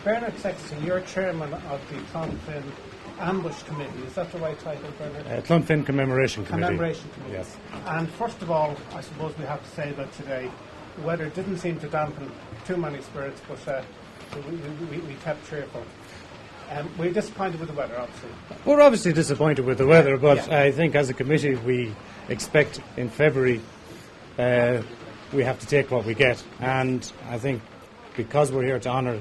Bernard Sexton, you're chairman of the Clonfin Ambush Committee. Is that the right title, Bernard? Clonfin Commemoration Committee. Commemoration Committee. Yes. And first of all, I suppose we have to say that today the weather didn't seem to dampen too many spirits, but we kept cheerful. We're disappointed with the weather, obviously. We're obviously disappointed with the weather, but Yeah. I think as a committee we expect in February we have to take what we get. And I think because we're here to honour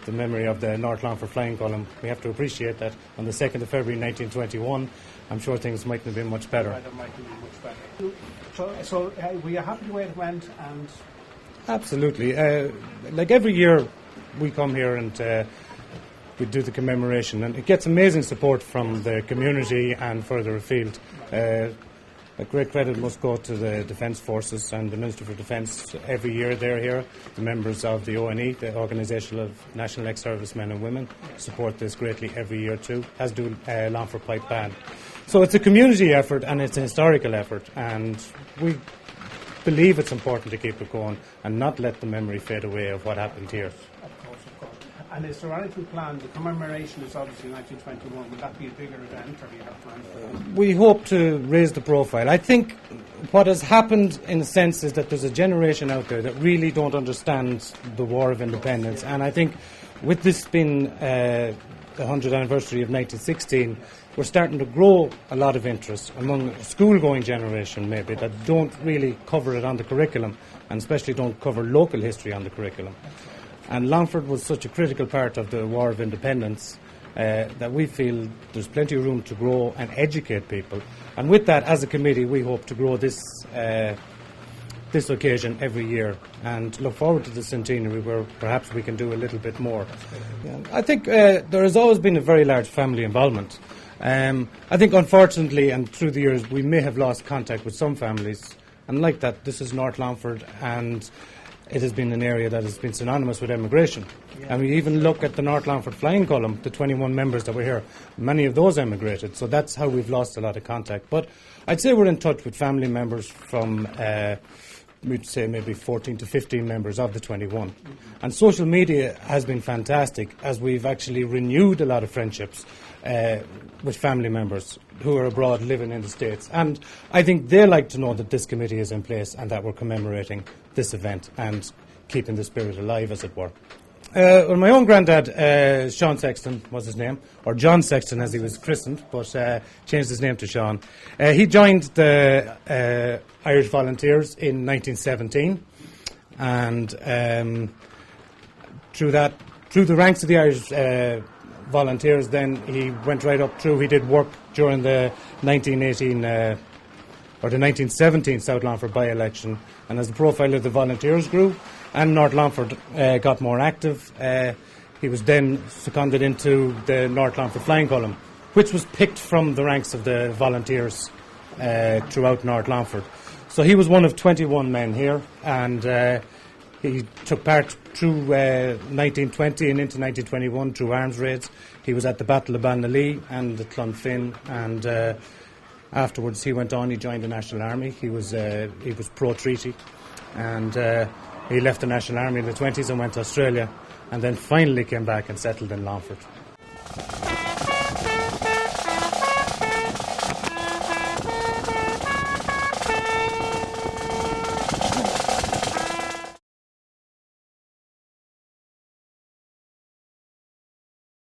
the memory of the North Longford flying column, we have to appreciate that on the 2nd of February 1921, I'm sure things mightn't have been much better. Weather mightn't be much better. So were you happy the way it went? And Absolutely. Like every year we come here and we do the commemoration, and it gets amazing support from the community and further afield. A great credit must go to the Defence Forces and the Minister for Defence. Every year they're here. The members of the ONE, the Organisation of National Ex-Servicemen and Women, support this greatly every year too, as do Longford Pipe Band. So it's a community effort and it's a historical effort, and we believe it's important to keep it going and not let the memory fade away of what happened here. of course. And is there anything planned? The commemoration is obviously 1921. Will that be a bigger event, or do you have plans for that? We hope to raise the profile. I think what has happened, in a sense, is that there's a generation out there that really don't understand the War of Independence. And I think with this being the 100th anniversary of 1916, we're starting to grow a lot of interest among a school-going generation, maybe, that don't really cover it on the curriculum, and especially don't cover local history on the curriculum. And Longford was such a critical part of the War of Independence that we feel there's plenty of room to grow and educate people. And with that, as a committee, we hope to grow this occasion every year and look forward to the centenary, where perhaps we can do a little bit more. I think there has always been a very large family involvement. I think, unfortunately, and through the years, we may have lost contact with some families. And like that, this is North Longford, and it has been an area that has been synonymous with emigration. Yeah. And we even look at the North Longford flying column, the 21 members that were here, many of those emigrated, so that's how we've lost a lot of contact. But I'd say we're in touch with family members from, we'd say maybe 14 to 15 members of the 21. Mm-hmm. And social media has been fantastic, as we've actually renewed a lot of friendships with family members who are abroad living in the States. And I think they like to know that this committee is in place and that we're commemorating this event and keeping the spirit alive, as it were. Well, my own granddad, Sean Sexton was his name, or John Sexton as he was christened, but changed his name to Sean. He joined the Irish Volunteers in 1917, and through the ranks of the Irish Volunteers, then he went right up through. He did work during the 1918 or the 1917 South Longford by-election, and as the profile of the volunteers grew and North Longford got more active, he was then seconded into the North Longford flying column, which was picked from the ranks of the volunteers throughout North Longford. So he was one of 21 men here, and he took part through 1920 and into 1921 through arms raids. He was at the Battle of Balnalee and the Clonfin, and afterwards he went on. He joined the National Army. He was pro-treaty, and he left the National Army in the 20s and went to Australia, and then finally came back and settled in Longford.